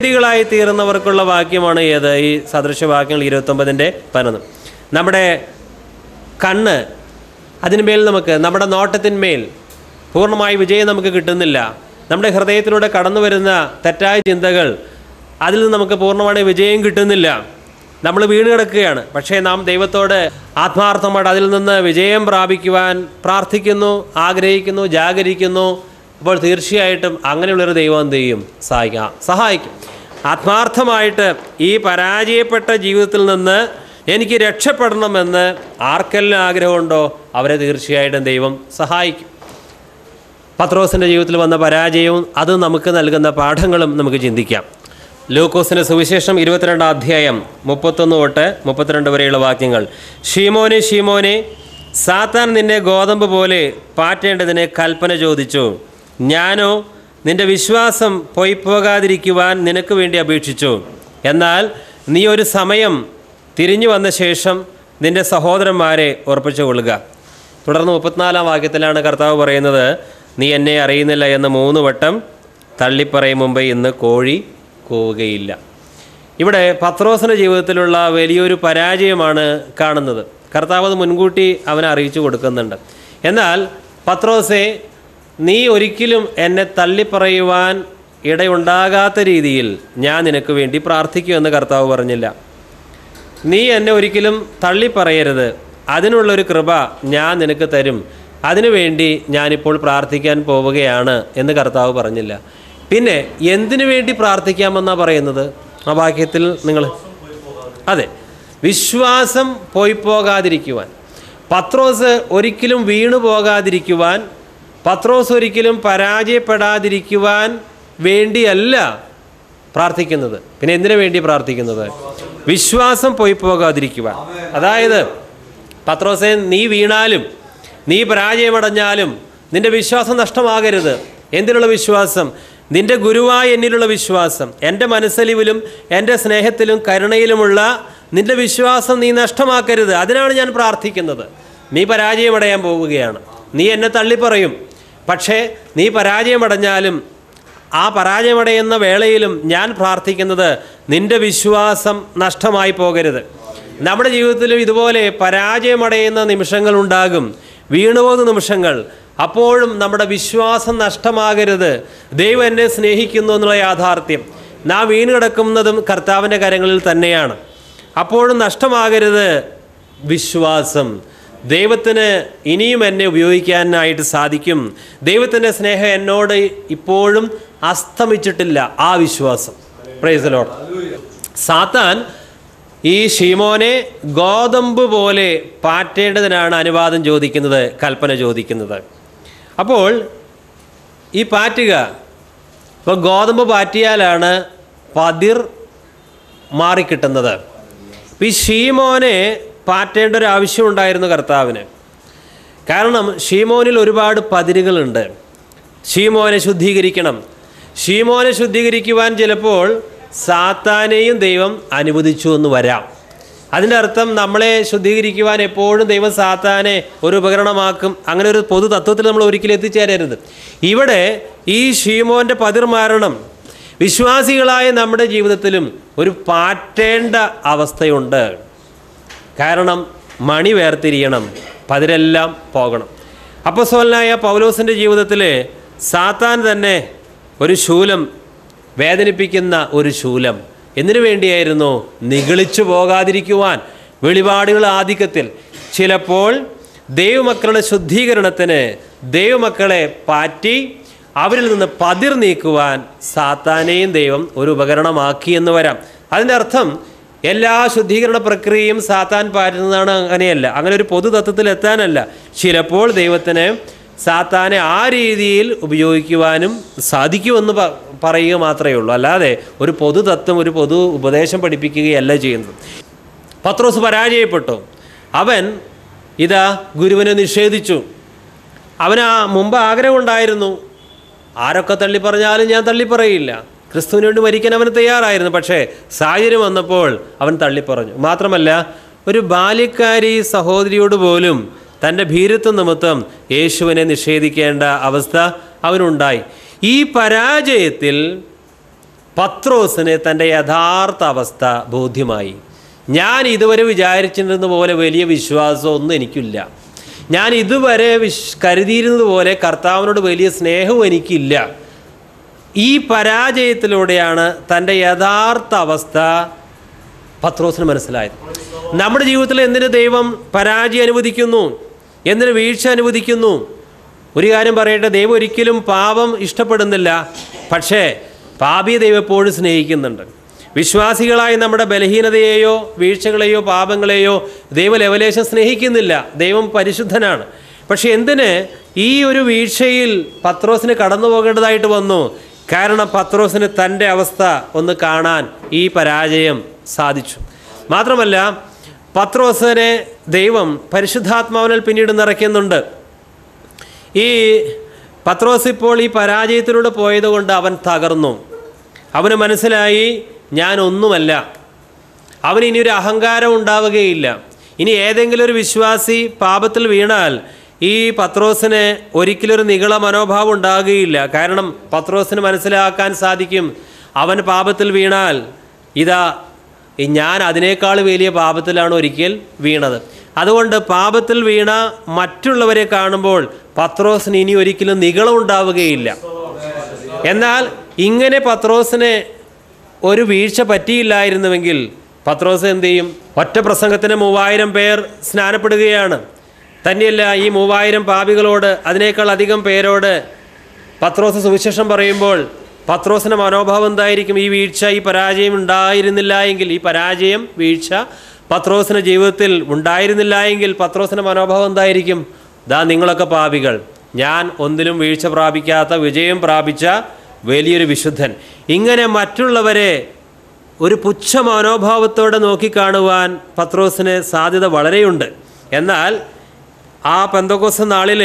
ായി തീർന്നവർക്കുള്ള വാക്യമാണ് ഏത്? ഈ സദൃശവാക്യങ്ങൾ 29:11. നമ്മുടെ കണ്ണ് അതിന്മേൽ നമ്മുടെ നോട്ടത്തിന്മേൽ പൂർണ്ണമായി വിജയം നമുക്ക് കിട്ടുന്നില്ല. നമ്മുടെ ഹൃദയത്തിലൂടെ കടന്നു വരുന്ന തെറ്റായ ചിന്തകൾ, അതിൽ നിന്ന് നമുക്ക് പൂർണ്ണമായി വിജയം കിട്ടുന്നില്ല. നമ്മൾ വീണ് കിടക്കുകയാണ്. പക്ഷേ നാം ദൈവത്തോട് ആത്മാർത്ഥമായിട്ട് അതിൽ നിന്ന് വിജയം പ്രാപിക്കുവാൻ പ്രാർത്ഥിക്കുന്നു, ആഗ്രഹിക്കുന്നു, ജാഗരിക്കുന്നു. അപ്പോൾ തീർച്ചയായിട്ടും അങ്ങനെയുള്ളൊരു ദൈവം എന്ത് ചെയ്യും? സഹായിക്കും. ആത്മാർത്ഥമായിട്ട് ഈ പരാജയപ്പെട്ട ജീവിതത്തിൽ നിന്ന് എനിക്ക് രക്ഷപ്പെടണമെന്ന് ആർക്കെല്ലാം ആഗ്രഹമുണ്ടോ അവരെ തീർച്ചയായിട്ടും ദൈവം സഹായിക്കും. പത്രോസിൻ്റെ ജീവിതത്തിൽ വന്ന പരാജയവും അത് നമുക്ക് നൽകുന്ന പാഠങ്ങളും നമുക്ക് ചിന്തിക്കാം. ലൂക്കോസിൻ്റെ സുവിശേഷം 22:31-32 വരെയുള്ള വാക്യങ്ങൾ. ശീമോനെ, ശീമോനെ, സാത്താൻ നിന്നെ ഗോതമ്പ് പോലെ പാറ്റേണ്ടതിന് കൽപ്പന ചോദിച്ചു. ഞാനോ നിന്റെ വിശ്വാസം പൊയ്പോകാതിരിക്കുവാൻ നിനക്ക് വേണ്ടി അപേക്ഷിച്ചു. എന്നാൽ നീ ഒരു സമയം തിരിഞ്ഞു വന്ന ശേഷം നിന്റെ സഹോദരന്മാരെ ഉറപ്പിച്ചു കൊള്ളുക. തുടർന്ന് 34-ാം വാക്യത്തിലാണ് കർത്താവ് പറയുന്നത്, നീ എന്നെ അറിയുന്നില്ല എന്ന് 3 വട്ടം തള്ളിപ്പറയും മുമ്പേ ഇന്ന് കോഴി കൂവുകയില്ല. ഇവിടെ പത്രോസിൻ്റെ ജീവിതത്തിലുള്ള വലിയൊരു പരാജയമാണ് കാണുന്നത്. കർത്താവ് അത് മുൻകൂട്ടി അവനെ അറിയിച്ചു കൊടുക്കുന്നുണ്ട്. എന്നാൽ പത്രോസെ, നീ ഒരിക്കലും എന്നെ തള്ളിപ്പറയുവാൻ ഇടയുണ്ടാകാത്ത രീതിയിൽ ഞാൻ നിനക്ക് വേണ്ടി പ്രാർത്ഥിക്കുമെന്ന് കർത്താവ് പറഞ്ഞില്ല. നീ എന്നെ ഒരിക്കലും തള്ളിപ്പറയരുത്, അതിനുള്ളൊരു കൃപ ഞാൻ നിനക്ക് തരും, അതിനുവേണ്ടി ഞാനിപ്പോൾ പ്രാർത്ഥിക്കാൻ പോവുകയാണ് എന്ന് കർത്താവ് പറഞ്ഞില്ല. പിന്നെ എന്തിനു വേണ്ടി പ്രാർത്ഥിക്കാമെന്നാണ് പറയുന്നത് ആ വാക്യത്തിൽ? അതെ, വിശ്വാസം പോകാതിരിക്കുവാൻ, പത്രോസ് ഒരിക്കലും വീണു പോകാതിരിക്കുവാൻ, പത്രോസ് ഒരിക്കലും പരാജയപ്പെടാതിരിക്കുവാൻ വേണ്ടിയല്ല പ്രാർത്ഥിക്കുന്നത്. പിന്നെ എന്തിനു വേണ്ടി പ്രാർത്ഥിക്കുന്നത്? വിശ്വാസം പോകാതിരിക്കുവാൻ. അതായത് പത്രോസെ, നീ വീണാലും നീ പരാജയമടഞ്ഞാലും നിൻ്റെ വിശ്വാസം നഷ്ടമാകരുത്. എന്തിനുള്ള വിശ്വാസം? നിൻ്റെ ഗുരുവായ എന്നിലുള്ള വിശ്വാസം, എൻ്റെ മനസ്സലിവിലും എൻ്റെ സ്നേഹത്തിലും കരുണയിലുമുള്ള നിൻ്റെ വിശ്വാസം നീ നഷ്ടമാക്കരുത്. അതിനാണ് ഞാൻ പ്രാർത്ഥിക്കുന്നത്. നീ പരാജയമടയാൻ പോവുകയാണ്, നീ എന്നെ തള്ളിപ്പറയും. പക്ഷേ നീ പരാജയമടഞ്ഞാലും ആ പരാജയമടയുന്ന വേളയിലും ഞാൻ പ്രാർത്ഥിക്കുന്നത് നിൻ്റെ വിശ്വാസം നഷ്ടമായി പോകരുത്. നമ്മുടെ ജീവിതത്തിലും ഇതുപോലെ പരാജയമടയുന്ന നിമിഷങ്ങളുണ്ടാകും, വീണുപോകുന്ന നിമിഷങ്ങൾ. അപ്പോഴും നമ്മുടെ വിശ്വാസം നഷ്ടമാകരുത്. ദൈവം എന്നെ സ്നേഹിക്കുന്നു എന്നുള്ള യാഥാർത്ഥ്യം. നാം വീണ് കിടക്കുന്നതും കർത്താവിൻ്റെ കരങ്ങളിൽ തന്നെയാണ്. അപ്പോഴും നഷ്ടമാകരുത് വിശ്വാസം. ദൈവത്തിന് ഇനിയും എന്നെ ഉപയോഗിക്കാനായിട്ട് സാധിക്കും. ദൈവത്തിൻ്റെ സ്നേഹം എന്നോട് ഇപ്പോഴും അസ്തമിച്ചിട്ടില്ല, ആ വിശ്വാസം. Praise the Lord. സാത്താൻ ഈ ശീമോനെ ഗോതമ്പ് പോലെ പാറ്റേണ്ടതിനാണ് അനുവാദം ചോദിക്കുന്നത്, കൽപ്പന ചോദിക്കുന്നത്. അപ്പോൾ ഈ പാറ്റുക, ഇപ്പോൾ ഗോതമ്പ് പാറ്റിയാലാണ് പതിർ മാറിക്കിട്ടുന്നത്. ഈ ശീമോനെ പാറ്റേണ്ട ഒരു ആവശ്യമുണ്ടായിരുന്നു കർത്താവിന്. കാരണം ശീമോനിൽ ഒരുപാട് പതിരുകളുണ്ട്. ശീമോനെ ശുദ്ധീകരിക്കണം. ശീമോനെ ശുദ്ധീകരിക്കുവാൻ ചിലപ്പോൾ സാത്താനെയും ദൈവം അനുവദിച്ചു എന്ന് വരാം. അതിൻ്റെ അർത്ഥം നമ്മളെ ശുദ്ധീകരിക്കുവാൻ എപ്പോഴും ദൈവം സാത്താനെ ഒരു ഉപകരണമാക്കും. അങ്ങനെ ഒരു പൊതു തത്വത്തിൽ നമ്മൾ ഒരിക്കലും എത്തിച്ചേരരുത്. ഇവിടെ ഈ ശീമോൻ്റെ പതിർ മാറണം. വിശ്വാസികളായ നമ്മുടെ ജീവിതത്തിലും ഒരു പാറ്റേണ്ട അവസ്ഥയുണ്ട്. കാരണം മണി വേർതിരിയണം, പതിരെല്ലാം പോകണം. അപ്പോസ്തലനായ പൗലോസിൻ്റെ ജീവിതത്തിൽ സാത്താൻ തന്നെ ഒരു ശൂലം, വേദനിപ്പിക്കുന്ന ഒരു ശൂലം. എന്തിനു വേണ്ടിയായിരുന്നു? നിഗളിച്ചു പോകാതിരിക്കുവാൻ. വെളിപാടുകൾ ആധിക്യത്തിൽ ചിലപ്പോൾ ദൈവമക്കളുടെ ശുദ്ധീകരണത്തിന് ദൈവമക്കളെ പാറ്റി അവരിൽ നിന്ന് പതിർ നീക്കുവാൻ സാത്താനെയും ദൈവം ഒരു ഉപകരണമാക്കി എന്ന് വരാം. അതിൻ്റെ അർത്ഥം എല്ലാ ശുദ്ധീകരണ പ്രക്രിയയും സാത്താൻ പാറ്റുന്നതാണ്, അങ്ങനെയല്ല. അങ്ങനെ ഒരു പൊതു തത്വത്തിൽ എത്താനല്ല. ചിലപ്പോൾ ദൈവത്തിന് സാത്താനെ ആ രീതിയിൽ ഉപയോഗിക്കുവാനും സാധിക്കുമെന്ന് പറയുക മാത്രമേ ഉള്ളൂ. അല്ലാതെ ഒരു പൊതു തത്വം, ഒരു പൊതു ഉപദേശം പഠിപ്പിക്കുകയല്ല ചെയ്യുന്നത്. പത്രോസ് പരാജയപ്പെട്ടു. അവൻ ഗുരുവിനെ നിഷേധിച്ചു. അവന് മുമ്പ് ആഗ്രഹമുണ്ടായിരുന്നു, ആരൊക്കെ തള്ളിപ്പറഞ്ഞാലും ഞാൻ തള്ളിപ്പറയില്ല. ക്രിസ്തുവിന് വേണ്ടി മരിക്കാൻ അവന് തയ്യാറായിരുന്നു. പക്ഷേ സാഹചര്യം വന്നപ്പോൾ അവൻ തള്ളിപ്പറഞ്ഞു. മാത്രമല്ല, ഒരു ബാല്യക്കാരി സഹോദരിയോട് പോലും തൻ്റെ ഭീരുത്വം നിമിത്തം യേശുവിനെ നിഷേധിക്കേണ്ട അവസ്ഥ അവനുണ്ടായി. ഈ പരാജയത്തിൽ പത്രോസിന് തൻ്റെ യഥാർത്ഥ അവസ്ഥ ബോധ്യമായി. ഞാൻ ഇതുവരെ വിചാരിച്ചിരുന്നത് പോലെ വലിയ വിശ്വാസമൊന്നും എനിക്കില്ല. ഞാൻ ഇതുവരെ കരുതിയിരുന്നത് പോലെ കർത്താവിനോട് വലിയ സ്നേഹവും എനിക്കില്ല. ഈ പരാജയത്തിലൂടെയാണ് തൻ്റെ യഥാർത്ഥ അവസ്ഥ പത്രോസിന് മനസ്സിലായത്. നമ്മുടെ ജീവിതത്തിൽ എന്തിന് ദൈവം പരാജയം അനുവദിക്കുന്നു, എന്തിന് വീഴ്ച അനുവദിക്കുന്നു? ഒരു കാര്യം പറയട്ടെ, ദൈവം ഒരിക്കലും പാപം ഇഷ്ടപ്പെടുന്നില്ല. പക്ഷേ പാപിയെ ദൈവം എപ്പോഴും സ്നേഹിക്കുന്നുണ്ട്. വിശ്വാസികളായി നമ്മുടെ ബലഹീനതയെയോ വീഴ്ചകളെയോ പാപങ്ങളെയോ ദൈവം ലെവലേശം സ്നേഹിക്കുന്നില്ല. ദൈവം പരിശുദ്ധനാണ്. പക്ഷെ എന്തിന് ഈ ഒരു വീഴ്ചയിൽ പത്രോസിന് കടന്നു പോകേണ്ടതായിട്ട് വന്നു? കാരണം പത്രോസിന് തൻ്റെ അവസ്ഥ ഒന്ന് കാണാൻ ഈ പരാജയം സാധിച്ചു. മാത്രമല്ല പത്രോസിനെ ദൈവം പരിശുദ്ധാത്മാവിനാൽ പിന്നീട് നിറയ്ക്കുന്നുണ്ട്. ഈ പത്രോസ് ഇപ്പോൾ ഈ പരാജയത്തിലൂടെ പോയതുകൊണ്ട് അവൻ തകർന്നു. അവന് മനസ്സിലായി ഞാനൊന്നുമല്ല. അവന് ഇനിയൊരു അഹങ്കാരം ഉണ്ടാവുകയില്ല. ഇനി ഏതെങ്കിലും ഒരു വിശ്വാസി പാപത്തിൽ വീണാൽ ഈ പത്രോസിന് ഒരിക്കലൊരു നിഗള മനോഭാവം ഉണ്ടാകുകയില്ല. കാരണം പത്രോസിന് മനസ്സിലാക്കാൻ സാധിക്കും, അവൻ പാപത്തിൽ വീണാൽ ഇതാ ഞാൻ അതിനേക്കാൾ വലിയ പാപത്തിലാണ് ഒരിക്കൽ വീണത്. അതുകൊണ്ട് പാപത്തിൽ വീണ മറ്റുള്ളവരെ കാണുമ്പോൾ പത്രോസിന് ഇനി ഒരിക്കലും നിഗളം ഉണ്ടാവുകയില്ല. എന്നാൽ ഇങ്ങനെ പത്രോസിന് ഒരു വീഴ്ച പറ്റിയില്ലായിരുന്നുവെങ്കിൽ പത്രോസ് എന്ത് ചെയ്യും? ഒറ്റ പ്രസംഗത്തിന് 3000 പേർ സ്നാനപ്പെടുകയാണ്. തന്നെയല്ല, ഈ 3000 പാപികളോട്, അതിനേക്കാൾ അധികം പേരോട് പത്രോസ് സുവിശേഷം പറയുമ്പോൾ പത്രോസിൻ്റെ മനോഭാവം എന്തായിരിക്കും? ഈ വീഴ്ച, ഈ പരാജയം ഉണ്ടായിരുന്നില്ല എങ്കിൽ, ഈ പരാജയം വീഴ്ച പത്രോസിൻ്റെ ജീവിതത്തിൽ ഉണ്ടായിരുന്നില്ല എങ്കിൽ പത്രോസിൻ്റെ മനോഭാവം എന്തായിരിക്കും? ദാ നിങ്ങളൊക്കെ പാപികൾ, ഞാൻ ഒന്നിലും വീഴ്ച പ്രാപിക്കാത്ത വിജയം പ്രാപിച്ച വലിയൊരു വിശുദ്ധൻ. ഇങ്ങനെ മറ്റുള്ളവരെ ഒരു പുച്ഛ മനോഭാവത്തോടെ നോക്കിക്കാണുവാൻ പത്രോസിന് സാധ്യത വളരെയുണ്ട്. എന്നാൽ ആ പെന്തക്കോസ്ത് നാളിൽ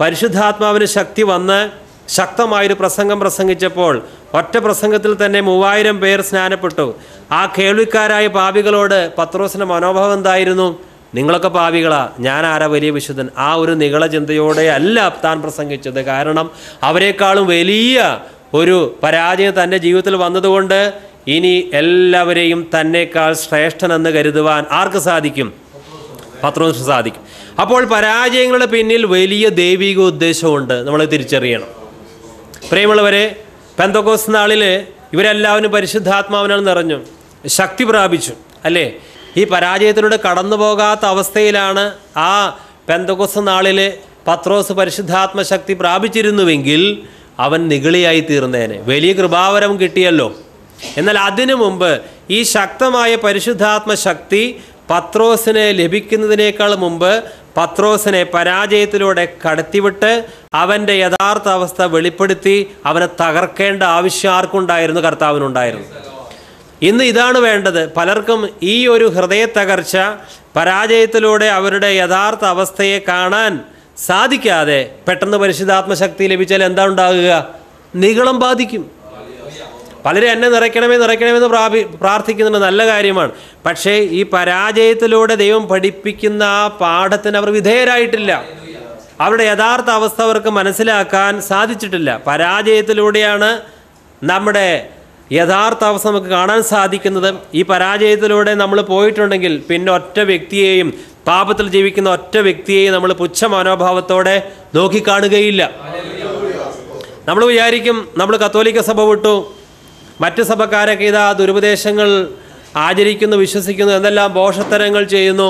പരിശുദ്ധാത്മാവിന് ശക്തി വന്ന് ശക്തമായൊരു പ്രസംഗം പ്രസംഗിച്ചപ്പോൾ ഒറ്റ പ്രസംഗത്തിൽ തന്നെ 3000 പേർ സ്നാനപ്പെട്ടു. ആ കേൾവിക്കാരായ പാപികളോട് പത്രോസിൻ്റെ മനോഭാവം എന്തായിരുന്നു? നിങ്ങളൊക്കെ പാപികളാ, ഞാൻ ആരാ വലിയ വിശുദ്ധൻ? ആ ഒരു നിഗള ചിന്തയോടെ അല്ല താൻ പ്രസംഗിച്ചത്. കാരണം അവരെക്കാളും വലിയ ഒരു പരാജയം തൻ്റെ ജീവിതത്തിൽ വന്നതുകൊണ്ട് ഇനി എല്ലാവരെയും തന്നെക്കാൾ ശ്രേഷ്ഠനെന്ന് കരുതുവാൻ ആർക്ക് സാധിക്കും? പത്രോസിന് സാധിക്കും. അപ്പോൾ പരാജയങ്ങളുടെ പിന്നിൽ വലിയ ദൈവിക ഉദ്ദേശമുണ്ട്, നമ്മൾ തിരിച്ചറിയണം. പ്രിയമുള്ളവരെ, പെന്തക്കോസ്ത് നാളിൽ ഇവരെല്ലാവരും പരിശുദ്ധാത്മാവിനാൽ നിറഞ്ഞു, ശക്തി പ്രാപിച്ചു, അല്ലേ? ഈ പരാജയത്തിലൂടെ കടന്നു പോകാത്ത അവസ്ഥയിലാണ് ആ പെന്തക്കോസ്ത് നാളിൽ പത്രോസ് പരിശുദ്ധാത്മ ശക്തി പ്രാപിച്ചിരുന്നുവെങ്കിൽ അവൻ നിഗളിയായി തീർന്നേനെ. വലിയ കൃപാവരം കിട്ടിയല്ലോ. എന്നാൽ അതിനു മുമ്പ് ഈ ശക്തമായ പരിശുദ്ധാത്മ ശക്തി പത്രോസിന് ലഭിക്കുന്നതിനേക്കാൾ മുമ്പ് പത്രോസിനെ പരാജയത്തിലൂടെ കടത്തിവിട്ട് അവൻ്റെ യഥാർത്ഥ അവസ്ഥ വെളിപ്പെടുത്തി അവനെ തകർക്കേണ്ട ആവശ്യം ആർക്കുണ്ടായിരുന്നു? കർത്താവിനുണ്ടായിരുന്നു. ഇന്ന് ഇതാണ് വേണ്ടത്. പലർക്കും ഈ ഒരു ഹൃദയ തകർച്ച, പരാജയത്തിലൂടെ അവരുടെ യഥാർത്ഥ അവസ്ഥയെ കാണാൻ സാധിക്കാതെ പെട്ടെന്ന് പരിശുദ്ധാത്മ ശക്തി ലഭിച്ചാൽ എന്താ ഉണ്ടാകുക? നിഗളം ബാധിക്കും. പലരും എന്നെ നിറയ്ക്കണമെന്ന് പ്രാർത്ഥിക്കുന്നുണ്ട്, നല്ല കാര്യമാണ്. പക്ഷേ ഈ പരാജയത്തിലൂടെ ദൈവം പഠിപ്പിക്കുന്ന ആ പാഠത്തിന് അവർ വിധേയരായിട്ടില്ല. അവരുടെ യഥാർത്ഥ അവസ്ഥ അവർക്ക് മനസ്സിലാക്കാൻ സാധിച്ചിട്ടില്ല. പരാജയത്തിലൂടെയാണ് നമ്മുടെ യഥാർത്ഥ അവസ്ഥ നമുക്ക് കാണാൻ സാധിക്കുന്നത്. ഈ പരാജയത്തിലൂടെ നമ്മൾ പോയിട്ടുണ്ടെങ്കിൽ പിന്നെ ഒറ്റ വ്യക്തിയെയും, പാപത്തിൽ ജീവിക്കുന്ന ഒറ്റ വ്യക്തിയെയും നമ്മൾ പുച്ഛ മനോഭാവത്തോടെ നോക്കിക്കാണുകയില്ല. നമ്മൾ വിചാരിക്കും നമ്മൾ കത്തോലിക്ക സഭ വിട്ടു, മറ്റ് സഭക്കാരൊക്കെ ഇതാ ദുരുപദേശങ്ങൾ ആചരിക്കുന്നു, വിശ്വസിക്കുന്നു, എന്തെല്ലാം ഭോഷത്തരങ്ങൾ ചെയ്യുന്നു,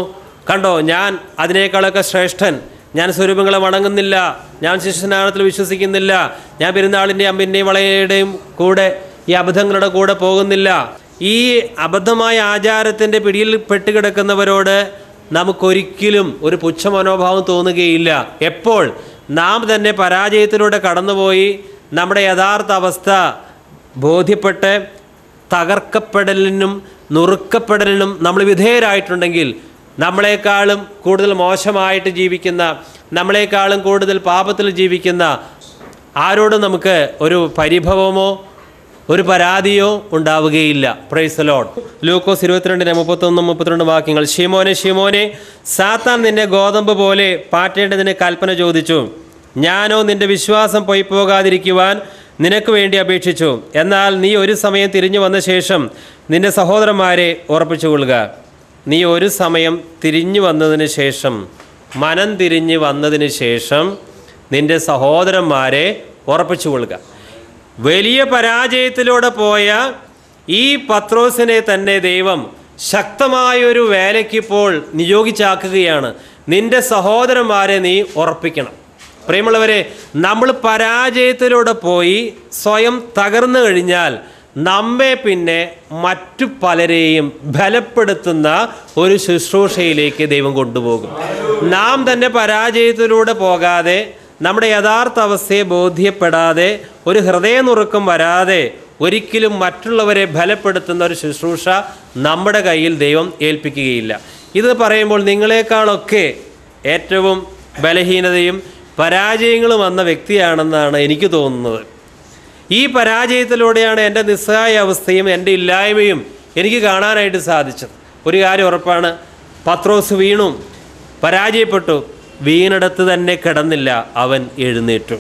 കണ്ടോ ഞാൻ അതിനേക്കാളൊക്കെ ശ്രേഷ്ഠൻ, ഞാൻ സ്വരൂപങ്ങളെ വണങ്ങുന്നില്ല, ഞാൻ ശിശുസ്നാനത്തിൽ വിശ്വസിക്കുന്നില്ല, ഞാൻ പെരുന്നാളിൻ്റെയും അമ്പിൻ്റെയും വളയുടെയും കൂടെ ഈ അബദ്ധങ്ങളുടെ കൂടെ പോകുന്നില്ല. ഈ അബദ്ധമായ ആചാരത്തിൻ്റെ പിടിയിൽ പെട്ടുകിടക്കുന്നവരോട് നമുക്കൊരിക്കലും ഒരു പുച്ഛ മനോഭാവം തോന്നുകയില്ല. എപ്പോൾ നാം തന്നെ പരാജയത്തിലൂടെ കടന്നുപോയി നമ്മുടെ യഥാർത്ഥ അവസ്ഥ ബോധ്യപ്പെട്ട് തകർക്കപ്പെടലിനും നുറുക്കപ്പെടലിനും നമ്മൾ വിധേയരായിട്ടുണ്ടെങ്കിൽ, നമ്മളെക്കാളും കൂടുതൽ മോശമായിട്ട് ജീവിക്കുന്ന, നമ്മളെക്കാളും കൂടുതൽ പാപത്തിൽ ജീവിക്കുന്ന ആരോടും നമുക്ക് ഒരു പരിഭവമോ ഒരു പരാതിയോ ഉണ്ടാവുകയില്ല. Praise the Lord. ലൂക്കോസ് 22:31-32 വാക്യങ്ങൾ. ശിമോനെ ശിമോനെ, സാത്താൻ നിന്നെ ഗോതമ്പ് പോലെ പാറ്റേണ്ടതിന് കൽപ്പന ചോദിച്ചു. ഞാനോ നിന്റെ വിശ്വാസം പോയി പോകാതിരിക്കുവാൻ നിനക്ക് വേണ്ടി അപേക്ഷിച്ചു. എന്നാൽ നീ ഒരു സമയം തിരിഞ്ഞു വന്ന ശേഷം നിന്റെ സഹോദരന്മാരെ ഉറപ്പിച്ചു കൊള്ളുക. നീ ഒരു സമയം തിരിഞ്ഞു വന്നതിന് ശേഷം, മനം തിരിഞ്ഞ് വന്നതിന് ശേഷം നിന്റെ സഹോദരന്മാരെ ഉറപ്പിച്ചു കൊള്ളുക. വലിയ പരാജയത്തിലൂടെ പോയ ഈ പത്രോസിനെ തന്നെ ദൈവം ശക്തമായൊരു വേലയ്ക്കിപ്പോൾ നിയോഗിച്ചാക്കുകയാണ്. നിന്റെ സഹോദരന്മാരെ നീ ഉറപ്പിക്കണം. പ്രിയമുള്ളവരെ, നമ്മൾ പരാജയത്തിലൂടെ പോയി സ്വയം തകർന്നു കഴിഞ്ഞാൽ നമ്മെ പിന്നെ മറ്റു പലരെയും ബലപ്പെടുത്തുന്ന ഒരു ശുശ്രൂഷയിലേക്ക് ദൈവം കൊണ്ടുപോകും. നാം തന്നെ പരാജയത്തിലൂടെ പോകാതെ, നമ്മുടെ യഥാർത്ഥ അവസ്ഥയെ ബോധ്യപ്പെടാതെ, ഒരു ഹൃദയനുറുക്കം വരാതെ ഒരിക്കലും മറ്റുള്ളവരെ ബലപ്പെടുത്തുന്ന ഒരു ശുശ്രൂഷ നമ്മുടെ കയ്യിൽ ദൈവം ഏൽപ്പിക്കുകയില്ല. ഇത് പറയുമ്പോൾ നിങ്ങളെക്കാളൊക്കെ ഏറ്റവും ബലഹീനതയും പരാജയങ്ങളും വന്ന വ്യക്തിയാണെന്നാണ് എനിക്ക് തോന്നുന്നത്. ഈ പരാജയത്തിലൂടെയാണ് എൻ്റെ നിസ്സഹായ അവസ്ഥയും എൻ്റെ ഇല്ലായ്മയും എനിക്ക് കാണാനായിട്ട് സാധിച്ചത്. ഒരു കാര്യം ഉറപ്പാണ്, പത്രോസ് വീണു, പരാജയപ്പെട്ടു, വീണിടത്ത് തന്നെ കിടന്നില്ല, അവൻ എഴുന്നേറ്റു.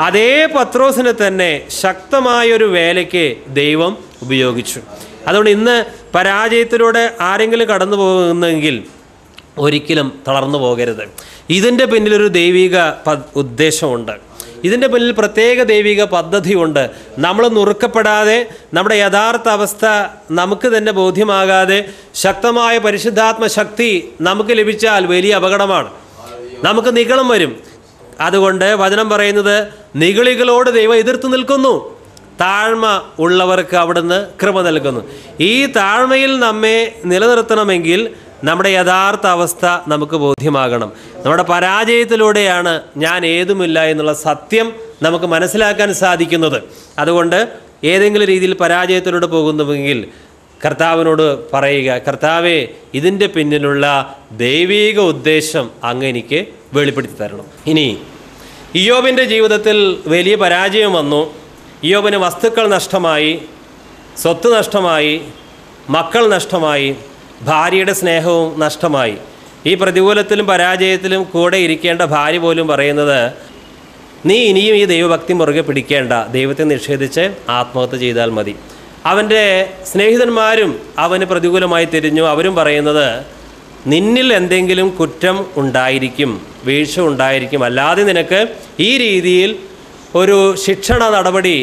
അതേ പത്രോസിനെ തന്നെ ശക്തമായൊരു വേലയ്ക്ക് ദൈവം ഉപയോഗിച്ചു. അതുകൊണ്ട് ഇന്ന് പരാജയത്തിലൂടെ ആരെങ്കിലും കടന്നു പോകുന്നെങ്കിൽ ഒരിക്കലും തളർന്നു പോകരുത്. ഇതിൻ്റെ പിന്നിലൊരു ദൈവിക ഉദ്ദേശമുണ്ട്. ഇതിൻ്റെ പിന്നിൽ പ്രത്യേക ദൈവിക പദ്ധതിയുണ്ട്. നമ്മൾ നുറുക്കപ്പെടാതെ, നമ്മുടെ യഥാർത്ഥ അവസ്ഥ നമുക്ക് തന്നെ ബോധ്യമാകാതെ ശക്തമായ പരിശുദ്ധാത്മ ശക്തി നമുക്ക് ലഭിച്ചാൽ വലിയ അപകടമാണ്. നമുക്ക് നിഗളം വരും. അതുകൊണ്ട് വചനം പറയുന്നത്, നിഗളികളോട് ദൈവം എതിർത്ത് നിൽക്കുന്നു, താഴ്മ ഉള്ളവർക്ക് അവിടുന്ന് കൃപ നൽകുന്നു. ഈ താഴ്മയിൽ നമ്മെ നിലനിർത്തണമെങ്കിൽ നമ്മുടെ യഥാർത്ഥ അവസ്ഥ നമുക്ക് ബോധ്യമാകണം. നമ്മുടെ പരാജയത്തിലൂടെയാണ് ഞാൻ ഏതുമില്ല എന്നുള്ള സത്യം നമുക്ക് മനസ്സിലാക്കാൻ സാധിക്കുന്നത്. അതുകൊണ്ട് ഏതെങ്കിലും രീതിയിൽ പരാജയത്തിലൂടെ പോകുന്നുവെങ്കിൽ കർത്താവിനോട് പറയുക, കർത്താവേ, ഇതിൻ്റെ പിന്നിലുള്ള ദൈവിക ഉദ്ദേശം അങ്ങ് എനിക്ക് വെളിപ്പെടുത്തി തരണം. ഇനി ഇയ്യോബിൻ്റെ ജീവിതത്തിൽ വലിയ പരാജയം വന്നു. ഇയ്യോബിന് വസ്തുക്കൾ നഷ്ടമായി, സ്വത്ത് നഷ്ടമായി, മക്കൾ നഷ്ടമായി, ഭാര്യയുടെ സ്നേഹവും നഷ്ടമായി. ഈ പ്രതികൂലത്തിലും പരാജയത്തിലും കൂടെ ഇരിക്കേണ്ട ഭാര്യ പോലും പറയുന്നത്, നീ ഇനിയും ഈ ദൈവഭക്തി മുറുകെ പിടിക്കേണ്ട, ദൈവത്തെ നിഷേധിച്ച് ആത്മഹത്യ ചെയ്താൽ മതി. അവൻ്റെ സ്നേഹിതന്മാരും അവന് പ്രതികൂലമായി തിരിഞ്ഞു. അവരും പറയുന്നത്, നിന്നിൽ എന്തെങ്കിലും കുറ്റം ഉണ്ടായിരിക്കും, വീഴ്ച ഉണ്ടായിരിക്കും, അല്ലാതെ നിനക്ക് ഈ രീതിയിൽ ഒരു ശിക്ഷണ നടപടി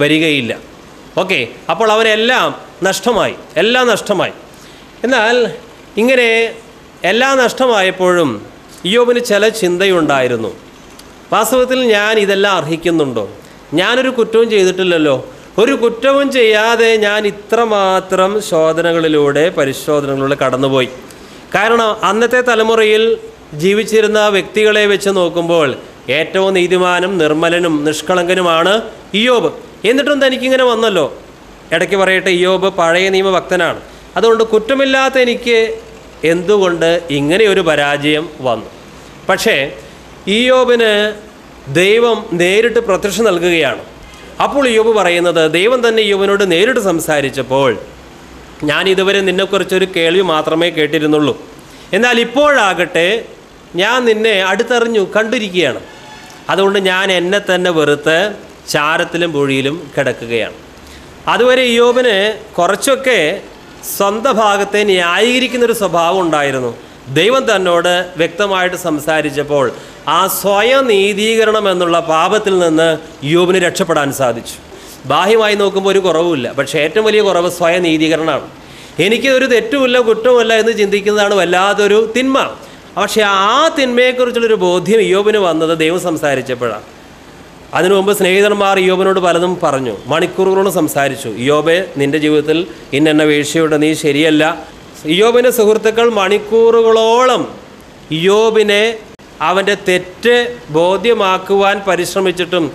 വരികയില്ല. ഓക്കെ, അപ്പോൾ അവനെല്ലാം നഷ്ടമായി, എല്ലാം നഷ്ടമായി. എന്നാൽ ഇങ്ങനെ എല്ലാം നഷ്ടമായപ്പോഴും ഇയ്യോബിന് ചില ചിന്തയുണ്ടായിരുന്നു. വാസ്തവത്തിൽ ഞാൻ ഇതെല്ലാം അർഹിക്കുന്നുണ്ടോ? ഞാനൊരു കുറ്റവും ചെയ്തിട്ടില്ലല്ലോ. ഒരു കുറ്റവും ചെയ്യാതെ ഞാൻ ഇത്രമാത്രം പരിശോധനകളിലൂടെ കടന്നുപോയി. കാരണം അന്നത്തെ തലമുറയിൽ ജീവിച്ചിരുന്ന വ്യക്തികളെ വെച്ച് നോക്കുമ്പോൾ ഏറ്റവും നീതിമാനും നിർമ്മലനും നിഷ്കളങ്കനുമാണ് ഇയ്യോബ്. എന്നിട്ടും തനിക്കിങ്ങനെ വന്നല്ലോ. ഇടയ്ക്ക് പറയട്ടെ, ഇയ്യോബ് പഴയ നിയമഭക്തനാണ്. അതുകൊണ്ട് കുറ്റമില്ലാത്ത എനിക്ക് എന്തുകൊണ്ട് ഇങ്ങനെയൊരു പരാജയം വന്നു? പക്ഷേ ഇയ്യോബിന് ദൈവം നേരിട്ട് പ്രത്യക്ഷം നൽകുകയാണ്. അപ്പോൾ ഇയ്യോബ് പറയുന്നത്, ദൈവം തന്നെ ഇയ്യോബിനോട് നേരിട്ട് സംസാരിച്ചപ്പോൾ, ഞാൻ ഇതുവരെ നിന്നെക്കുറിച്ചൊരു കേൾവി മാത്രമേ കേട്ടിരുന്നുള്ളൂ, എന്നാൽ ഇപ്പോഴാകട്ടെ ഞാൻ നിന്നെ അടുത്തറിഞ്ഞു കണ്ടിരിക്കുകയാണ്. അതുകൊണ്ട് ഞാൻ എന്നെ തന്നെ വെറുത്ത് ചാരത്തിലും പൊഴിയിലും കിടക്കുകയാണ്. അതുവരെ ഇയ്യോബിന് കുറച്ചൊക്കെ സ്വന്തം ഭാഗത്തെ ന്യായീകരിക്കുന്നൊരു സ്വഭാവം ഉണ്ടായിരുന്നു. ദൈവം തന്നോട് വ്യക്തമായിട്ട് സംസാരിച്ചപ്പോൾ ആ സ്വയം നീതീകരണം എന്നുള്ള പാപത്തിൽ നിന്ന് ഇയ്യോബിന് രക്ഷപ്പെടാൻ സാധിച്ചു. ബാഹ്യമായി നോക്കുമ്പോൾ ഒരു കുറവുമില്ല, പക്ഷേ ഏറ്റവും വലിയ കുറവ് സ്വയം നീതീകരണമാണ്. എനിക്കൊരു തെറ്റുമില്ല, കുറ്റമില്ല എന്ന് ചിന്തിക്കുന്നതാണ് വല്ലാത്തൊരു തിന്മ. പക്ഷേ ആ തിന്മയെക്കുറിച്ചുള്ളൊരു ബോധ്യം ഇയ്യോബിന് വന്നത് ദൈവം സംസാരിച്ചപ്പോഴാണ്. അതിനു മുമ്പ് സ്നേഹിതന്മാർ ഇയ്യോബിനോട് പലതും പറഞ്ഞു, മണിക്കൂറുകളോളം സംസാരിച്ചു. ഇയ്യോബേ, നിൻ്റെ ജീവിതത്തിൽ ഇന്നെന്ന വീഴ്ചയുണ്ട്, നീ ശരിയല്ല. ഇയ്യോബിൻ്റെ സുഹൃത്തുക്കൾ മണിക്കൂറുകളോളം ഇയ്യോബിനെ അവൻ്റെ തെറ്റ് ബോധ്യമാക്കുവാൻ പരിശ്രമിച്ചിട്ടും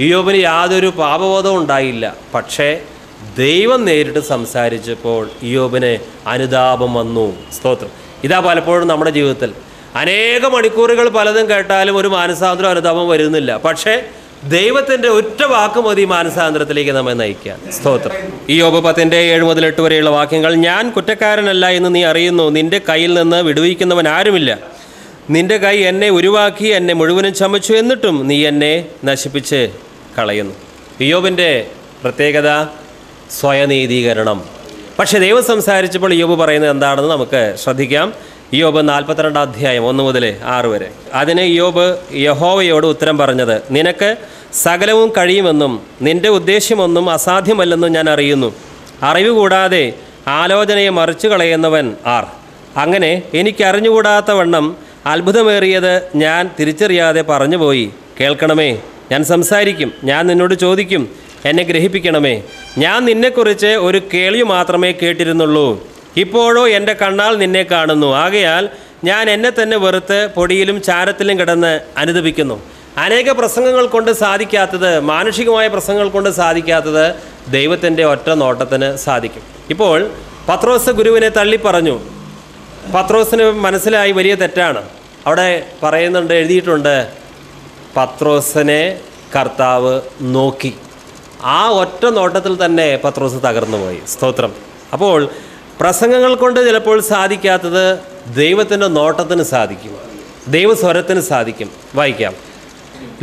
ഇയ്യോബിന് യാതൊരു പാപബോധവും ഉണ്ടായില്ല. പക്ഷേ ദൈവം നേരിട്ട് സംസാരിച്ചപ്പോൾ ഇയ്യോബിന് അനുതാപം വന്നു. സ്തോത്രം. ഇതാ പലപ്പോഴും നമ്മുടെ ജീവിതത്തിൽ അനേക മണിക്കൂറുകൾ പലതും കേട്ടാലും ഒരു മാനസാന്തരം അനുതാപം വരുന്നില്ല. പക്ഷേ ദൈവത്തിൻ്റെ ഒറ്റ വാക്ക് മതി മാനസാന്തരത്തിലേക്ക് നമ്മെ നയിക്കാൻ. സ്തോത്രം. ഇയ്യോബ് 10:7-8 വരെയുള്ള വാക്യങ്ങൾ, ഞാൻ കുറ്റക്കാരനല്ല എന്ന് നീ അറിയുന്നു, നിന്റെ കയ്യിൽ നിന്ന് വിടുവിക്കുന്നവൻ ആരുമില്ല. നിന്റെ കൈ എന്നെ ഉരുവാക്കി എന്നെ മുഴുവനും ചമച്ചു, എന്നിട്ടും നീ എന്നെ നശിപ്പിച്ച് കളയുന്നു. ഇയ്യോബിൻ്റെ പ്രത്യേകത സ്വയനീതീകരണം. പക്ഷേ ദൈവം സംസാരിച്ചപ്പോൾ ഇയ്യോബ് പറയുന്നത് എന്താണെന്ന് നമുക്ക് ശ്രദ്ധിക്കാം. ഇയ്യോബ് 42 അധ്യായം 1 മുതൽ 6 വരെ. അതിന് ഇയ്യോബ് യഹോവയോട് ഉത്തരം പറഞ്ഞത്, നിനക്ക് സകലവും കഴിയുമെന്നും നിൻ്റെ ഉദ്ദേശ്യമൊന്നും അസാധ്യമല്ലെന്നും ഞാൻ അറിയുന്നു. അറിവ് കൂടാതെ ആലോചനയെ മറിച്ചു കളയുന്നവൻ ആർ? അങ്ങനെ എനിക്കറിഞ്ഞുകൂടാത്ത വണ്ണം അത്ഭുതമേറിയത് ഞാൻ തിരിച്ചറിയാതെ പറഞ്ഞുപോയി. കേൾക്കണമേ, ഞാൻ സംസാരിക്കും, ഞാൻ നിന്നോട് ചോദിക്കും, എന്നെ ഗ്രഹിപ്പിക്കണമേ. ഞാൻ നിന്നെക്കുറിച്ച് ഒരു കേൾവി മാത്രമേ കേട്ടിരുന്നുള്ളൂ, ഇപ്പോഴോ എൻ്റെ കണ്ണാൽ നിന്നെ കാണുന്നു. ആകയാൽ ഞാൻ എന്നെ തന്നെ വെറുത്ത് പൊടിയിലും ചാരത്തിലും കിടന്ന് അനുദപിക്കുന്നു. അനേക പ്രസംഗങ്ങൾ കൊണ്ട് സാധിക്കാത്തത്, മാനുഷികമായ പ്രസംഗങ്ങൾ കൊണ്ട് സാധിക്കാത്തത് ദൈവത്തിൻ്റെ ഒറ്റ നോട്ടത്തിന് സാധിക്കും. ഇപ്പോൾ പത്രോസ് ഗുരുവിനെ തള്ളിപ്പറഞ്ഞു. പത്രോസിന് മനസ്സിലായി വലിയ തെറ്റാണ്. അവിടെ പറയുന്നുണ്ട്, എഴുതിയിട്ടുണ്ട്, പത്രോസിനെ കർത്താവ് നോക്കി. ആ ഒറ്റ നോട്ടത്തിൽ തന്നെ പത്രോസ് തകർന്നു പോയി. സ്തോത്രം. അപ്പോൾ പ്രസംഗങ്ങൾ കൊണ്ട് ചിലപ്പോൾ സാധിക്കാത്തത് ദൈവത്തിൻ്റെ നോട്ടത്തിന് സാധിക്കും, ദൈവസ്വരത്തിന് സാധിക്കും. വായിക്കാം.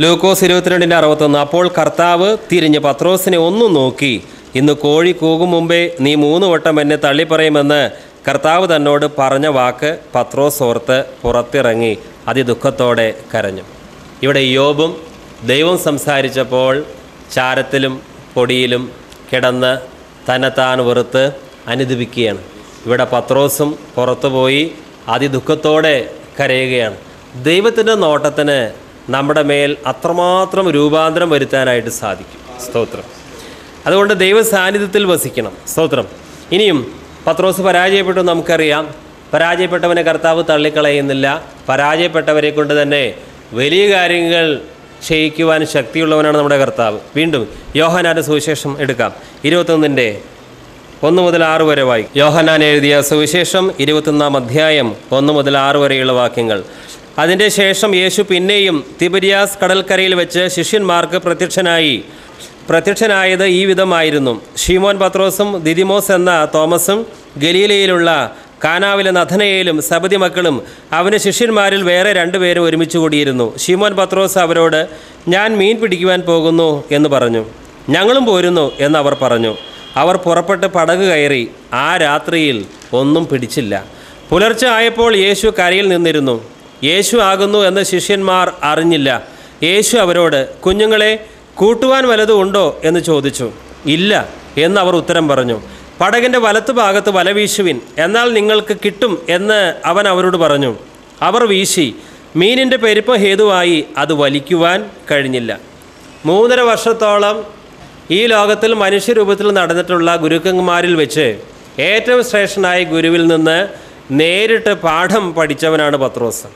ലൂക്കോസ് 22:61. അപ്പോൾ കർത്താവ് തിരിഞ്ഞ് പത്രോസിനെ ഒന്ന് നോക്കി, ഇന്ന് കോഴി കൂകും മുമ്പേ നീ 3 വട്ടം എന്നെ തള്ളിപ്പറയുമെന്ന് കർത്താവ് തന്നോട് പറഞ്ഞ വാക്ക് പത്രോസ് ഓർത്ത് പുറത്തിറങ്ങി അതിദുഃഖത്തോടെ കരഞ്ഞു. ഇവിടെ ഇയ്യോബും ദൈവം സംസാരിച്ചപ്പോൾ ചാരത്തിലും പൊടിയിലും കിടന്ന് തന്നെത്താൻ വെറുത്ത് അനുദപിക്കുകയാണ്. ഇവിടെ പത്രോസും പുറത്തുപോയി അതിദുഃഖത്തോടെ കരയുകയാണ്. ദൈവത്തിൻ്റെ നോട്ടത്തിന് നമ്മുടെ മേൽ അത്രമാത്രം രൂപാന്തരം വരുത്താനായിട്ട് സാധിക്കും. സ്തോത്രം. അതുകൊണ്ട് ദൈവ സാന്നിധ്യത്തിൽ വസിക്കണം. സ്തോത്രം. ഇനിയും പത്രോസ് പരാജയപ്പെട്ടു നമുക്കറിയാം. പരാജയപ്പെട്ടവനെ കർത്താവ് തള്ളിക്കളയുന്നില്ല. പരാജയപ്പെട്ടവരെ കൊണ്ട് തന്നെ വലിയ കാര്യങ്ങൾ ചെയ്യിക്കുവാൻ ശക്തിയുള്ളവനാണ് നമ്മുടെ കർത്താവ്. വീണ്ടും യോഹന്നാൻ്റെ സുവിശേഷം എടുക്കാം. 21:1 മുതൽ 6 വരെ വായിക്കും. യോഹന്നാൻ എഴുതിയ സുവിശേഷം 21 അധ്യായം 1 മുതൽ 6 വരെയുള്ള വാക്യങ്ങൾ. അതിൻ്റെ ശേഷം യേശു പിന്നെയും തിബരിയാസ് കടൽക്കരയിൽ വെച്ച് ശിഷ്യന്മാർക്ക് പ്രത്യക്ഷനായത് ഈ വിധമായിരുന്നു. ശീമോൻ പത്രോസും ദിദിമോസ് എന്ന തോമസും ഗലീലയിലുള്ള കാനാവിലെ നഥനയേലും സബദി മക്കളും അവൻ്റെ ശിഷ്യന്മാരിൽ വേറെ 2 പേരും ഒരുമിച്ച് കൂടിയിരുന്നു. ശീമോൻ പത്രോസ് അവരോട്, ഞാൻ മീൻ പിടിക്കുവാൻ പോകുന്നു എന്ന് പറഞ്ഞു. ഞങ്ങളും പോരുന്നു എന്ന് അവർ പറഞ്ഞു. അവർ പുറപ്പെട്ട് പടക് കയറി. ആ രാത്രിയിൽ ഒന്നും പിടിച്ചില്ല. പുലർച്ചെ ആയപ്പോൾ യേശു കരയിൽ നിന്നിരുന്നു. യേശു ആകുന്നു എന്ന് ശിഷ്യന്മാർ അറിഞ്ഞില്ല. യേശു അവരോട്, കുഞ്ഞുങ്ങളെ, കൂട്ടുവാൻ വല്ലതും ഉണ്ടോ എന്ന് ചോദിച്ചു. ഇല്ല എന്ന് അവർ ഉത്തരം പറഞ്ഞു. പടകിൻ്റെ വലത്ത് ഭാഗത്ത് വല വീശുവിൻ, എന്നാൽ നിങ്ങൾക്ക് കിട്ടും എന്ന് അവൻ അവരോട് പറഞ്ഞു. അവർ വീശി. മീനിൻ്റെ പെരുപ്പം ഹേതുവായി അത് വലിക്കുവാൻ കഴിഞ്ഞില്ല. 3.5 വർഷത്തോളം ഈ ലോകത്തിൽ മനുഷ്യരൂപത്തിൽ നടന്നിട്ടുള്ള ഗുരുക്കന്മാരിൽ വെച്ച് ഏറ്റവും ശ്രേഷ്ഠനായ ഗുരുവിൽ നിന്ന് നേരിട്ട് പാഠം പഠിച്ചവനാണ് പത്രോസ്.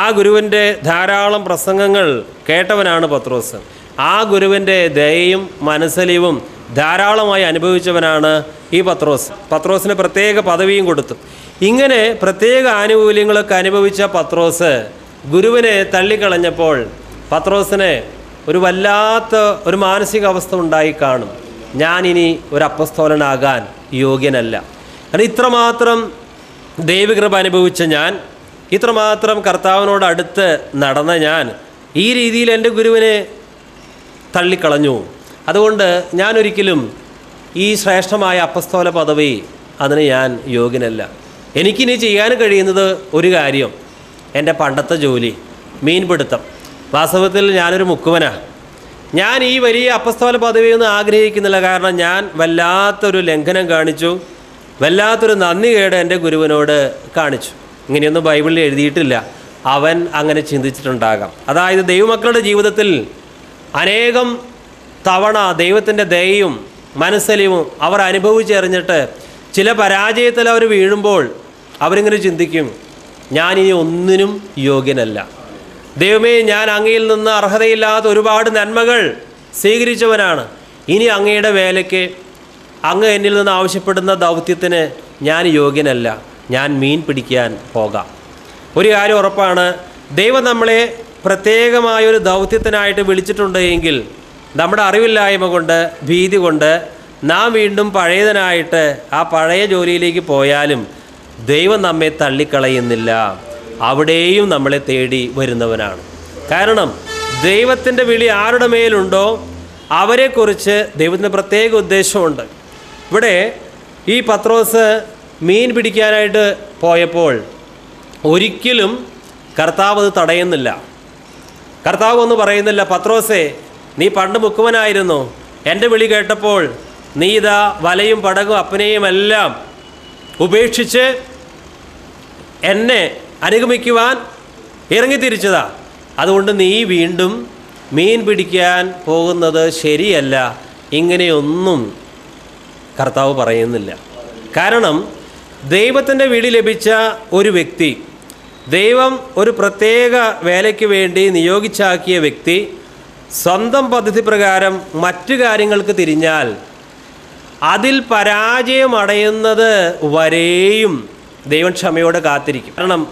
ആ ഗുരുവിൻ്റെ ധാരാളം പ്രസംഗങ്ങൾ കേട്ടവനാണ് പത്രോസ്. ആ ഗുരുവിൻ്റെ ദയയും മനസ്സലിവും ധാരാളമായി അനുഭവിച്ചവനാണ് ഈ പത്രോസ്. പത്രോസിന് പ്രത്യേക പദവിയും കൊടുത്തു. ഇങ്ങനെ പ്രത്യേക ആനുകൂല്യങ്ങളൊക്കെ അനുഭവിച്ച പത്രോസ് ഗുരുവിനെ തള്ളിക്കളഞ്ഞപ്പോൾ പത്രോസിന് ഒരു വല്ലാത്ത ഒരു മാനസികാവസ്ഥ ഉണ്ടായി കാണും. ഞാനിനി ഒരു അപ്പസ്തോലനാകാൻ യോഗ്യനല്ല. കാരണം ഇത്രമാത്രം ദൈവകൃപ അനുഭവിച്ച ഞാൻ, ഇത്രമാത്രം കർത്താവിനോട് അടുത്ത് നടന്ന ഞാൻ ഈ രീതിയിൽ എൻ്റെ ഗുരുവിനെ തള്ളിക്കളഞ്ഞു. അതുകൊണ്ട് ഞാനൊരിക്കലും ഈ ശ്രേഷ്ഠമായ അപ്പസ്തോല പദവി അതിന് ഞാൻ യോഗ്യനല്ല. എനിക്കിനി ചെയ്യാൻ കഴിയുന്നത് ഒരു കാര്യം, എൻ്റെ പണ്ടത്തെ ജോലി, മീൻപിടുത്തം. വാസ്തവത്തിൽ ഞാനൊരു മുക്കുവനാണ്. ഞാൻ ഈ വലിയ അപ്പസ്തോല പദവിയൊന്നും ആഗ്രഹിക്കുന്നില്ല. കാരണം ഞാൻ വല്ലാത്തൊരു ലംഘനം കാണിച്ചു, വല്ലാത്തൊരു നന്ദികേട് എൻ്റെ ഗുരുവിനോട് കാണിച്ചു. ഇങ്ങനെയൊന്നും ബൈബിളിൽ എഴുതിയിട്ടില്ല. അവൻ അങ്ങനെ ചിന്തിച്ചിട്ടുണ്ടാകാം. അതായത് ദൈവമക്കളുടെ ജീവിതത്തിൽ അനേകം തവണ ദൈവത്തിൻ്റെ ദയയും മനസ്സലിവും അവർ അനുഭവിച്ചറിഞ്ഞിട്ട് ചില പരാജയത്തിൽ അവർ വീഴുമ്പോൾ അവരിങ്ങനെ ചിന്തിക്കും, ഞാനിനി ഒന്നിനും യോഗ്യനല്ല. ദൈവമേ, ഞാൻ അങ്ങയിൽ നിന്ന് അർഹതയില്ലാത്ത ഒരുപാട് നന്മകൾ സ്വീകരിച്ചവനാണ്. ഇനി അങ്ങയുടെ വേലയ്ക്ക്, അങ്ങ് എന്നിൽ നിന്ന് ആവശ്യപ്പെടുന്ന ദൗത്യത്തിന് ഞാൻ യോഗ്യനല്ല. ഞാൻ മീൻ പിടിക്കാൻ പോകാം. ഒരു കാര്യം ഉറപ്പാണ്, ദൈവം നമ്മളെ പ്രത്യേകമായൊരു ദൗത്യത്തിനായിട്ട് വിളിച്ചിട്ടുണ്ട് എങ്കിൽ നമ്മുടെ അറിവില്ലായ്മ കൊണ്ട്, ഭീതി കൊണ്ട് നാം വീണ്ടും പഴയതിനായിട്ട് ആ പഴയ ജോലിയിലേക്ക് പോയാലും ദൈവം നമ്മെ തള്ളിക്കളയുന്നില്ല. അവിടെയും നമ്മളെ തേടി വരുന്നവനാണ്. കാരണം ദൈവത്തിൻ്റെ വിളി ആരുടെ മേലുണ്ടോ അവരെക്കുറിച്ച് ദൈവത്തിന് പ്രത്യേക ഉദ്ദേശമുണ്ട്. ഇവിടെ ഈ പത്രോസ് മീൻ പിടിക്കാനായിട്ട് പോയപ്പോൾ ഒരിക്കലും കർത്താവ് അത് തടയുന്നില്ല. കർത്താവ് ഒന്നും പറയുന്നില്ല, പത്രോസേ നീ പണ്ട് മുക്കുവനായിരുന്നു, എൻ്റെ വിളി കേട്ടപ്പോൾ നീ ഇതാ വലയും പടകും അപ്പനെയും എല്ലാം ഉപേക്ഷിച്ച് എന്നെ അനുഗമിക്കുവാൻ ഇറങ്ങിത്തിരിച്ചതാ. അതുകൊണ്ട് നീ വീണ്ടും മീൻ പിടിക്കാൻ പോകുന്നത് ശരിയല്ല. ഇങ്ങനെയൊന്നും കർത്താവ് പറയുന്നില്ല. കാരണം ദൈവത്തിൻ്റെ വിളി ലഭിച്ച ഒരു വ്യക്തി, ദൈവം ഒരു പ്രത്യേക വേലയ്ക്ക് വേണ്ടി നിയോഗിച്ചാക്കിയ വ്യക്തി സ്വന്തം പദ്ധതി പ്രകാരം മറ്റു കാര്യങ്ങൾക്ക് തിരിഞ്ഞാൽ അതിൽ പരാജയമടയുന്നത് വരെയും ദൈവം ക്ഷമയോടെ കാത്തിരിക്കും. കാരണം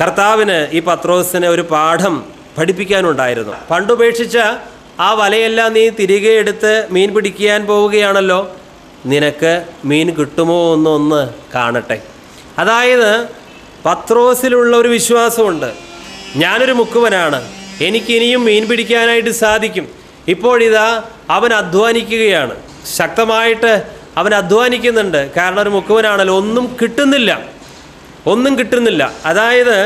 കർത്താവിന് ഈ പത്രോസിന് ഒരു പാഠം പഠിപ്പിക്കാനുണ്ടായിരുന്നു. പണ്ടുപേക്ഷിച്ച ആ വലയെല്ലാം നീ തിരികെ എടുത്ത് മീൻ പിടിക്കാൻ പോവുകയാണല്ലോ, നിനക്ക് മീൻ കിട്ടുമോ എന്നൊന്ന് കാണട്ടെ. അതായത് പത്രോസിലുള്ള ഒരു വിശ്വാസമുണ്ട്, ഞാനൊരു മുക്കുവനാണ്, എനിക്കിനിയും മീൻ പിടിക്കാനായിട്ട് സാധിക്കും. ഇപ്പോഴിതാ അവൻ അധ്വാനിക്കുകയാണ്, ശക്തമായിട്ട് അവൻ അധ്വാനിക്കുന്നുണ്ട്. കാരണം ഒരു മുക്കുവനാണല്ലോ, ഒന്നും കിട്ടുന്നില്ല. അതായത്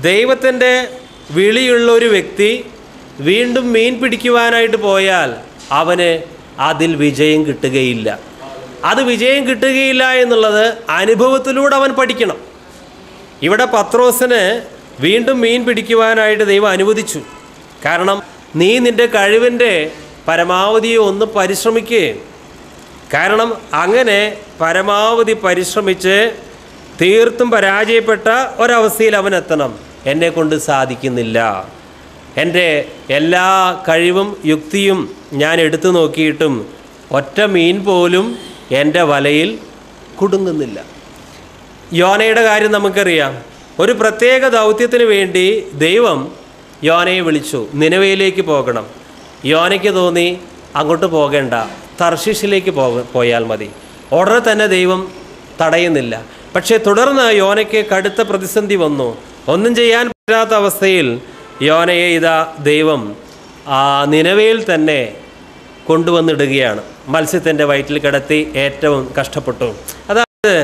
ദൈവത്തിൻ്റെ വിളിയുള്ള ഒരു വ്യക്തി വീണ്ടും മീൻ പിടിക്കുവാനായിട്ട് പോയാൽ അവന് അതിൽ വിജയം കിട്ടുകയില്ല. അത് വിജയം കിട്ടുകയില്ല എന്നുള്ളത് അനുഭവത്തിലൂടെ അവൻ പഠിക്കണം. ഇവിടെ പത്രോസിന് വീണ്ടും മീൻ പിടിക്കുവാനായിട്ട് ദൈവം അനുവദിച്ചു. കാരണം നീ നിൻ്റെ കഴിവിൻ്റെ പരമാവധി ഒന്ന് പരിശ്രമിക്കുക. കാരണം അങ്ങനെ പരമാവധി പരിശ്രമിച്ച് തീർത്തും പരാജയപ്പെട്ട ഒരവസ്ഥയിൽ അവൻ എത്തണം. എന്നെ കൊണ്ട് സാധിക്കുന്നില്ല, എൻ്റെ എല്ലാ കഴിവും യുക്തിയും ഞാൻ എടുത്തു നോക്കിയിട്ടും ഒറ്റ മീൻ പോലും എൻ്റെ വലയിൽ കുടുങ്ങുന്നില്ല. യോനയുടെ കാര്യം നമുക്കറിയാം. ഒരു പ്രത്യേക ദൗത്യത്തിന് വേണ്ടി ദൈവം യോനയെ വിളിച്ചു, നിനവയിലേക്ക് പോകണം. യോനയ്ക്ക് തോന്നി അങ്ങോട്ട് പോകേണ്ട, തർശീഷിലേക്ക് പോയാൽ മതി. ഉടനെ തന്നെ ദൈവം തടയുന്നില്ല. പക്ഷേ തുടർന്ന് യോനയ്ക്ക് കടുത്ത പ്രതിസന്ധി വന്നു. ഒന്നും ചെയ്യാൻ പറ്റാത്ത അവസ്ഥയിൽ യോനയെ ഇതാ ദൈവം നിനവയിൽ തന്നെ കൊണ്ടുവന്നിടുകയാണ്. മത്സ്യത്തിൻ്റെ വയറ്റിൽ കിടത്തി ഏറ്റവും കഷ്ടപ്പെട്ടു. അതായത്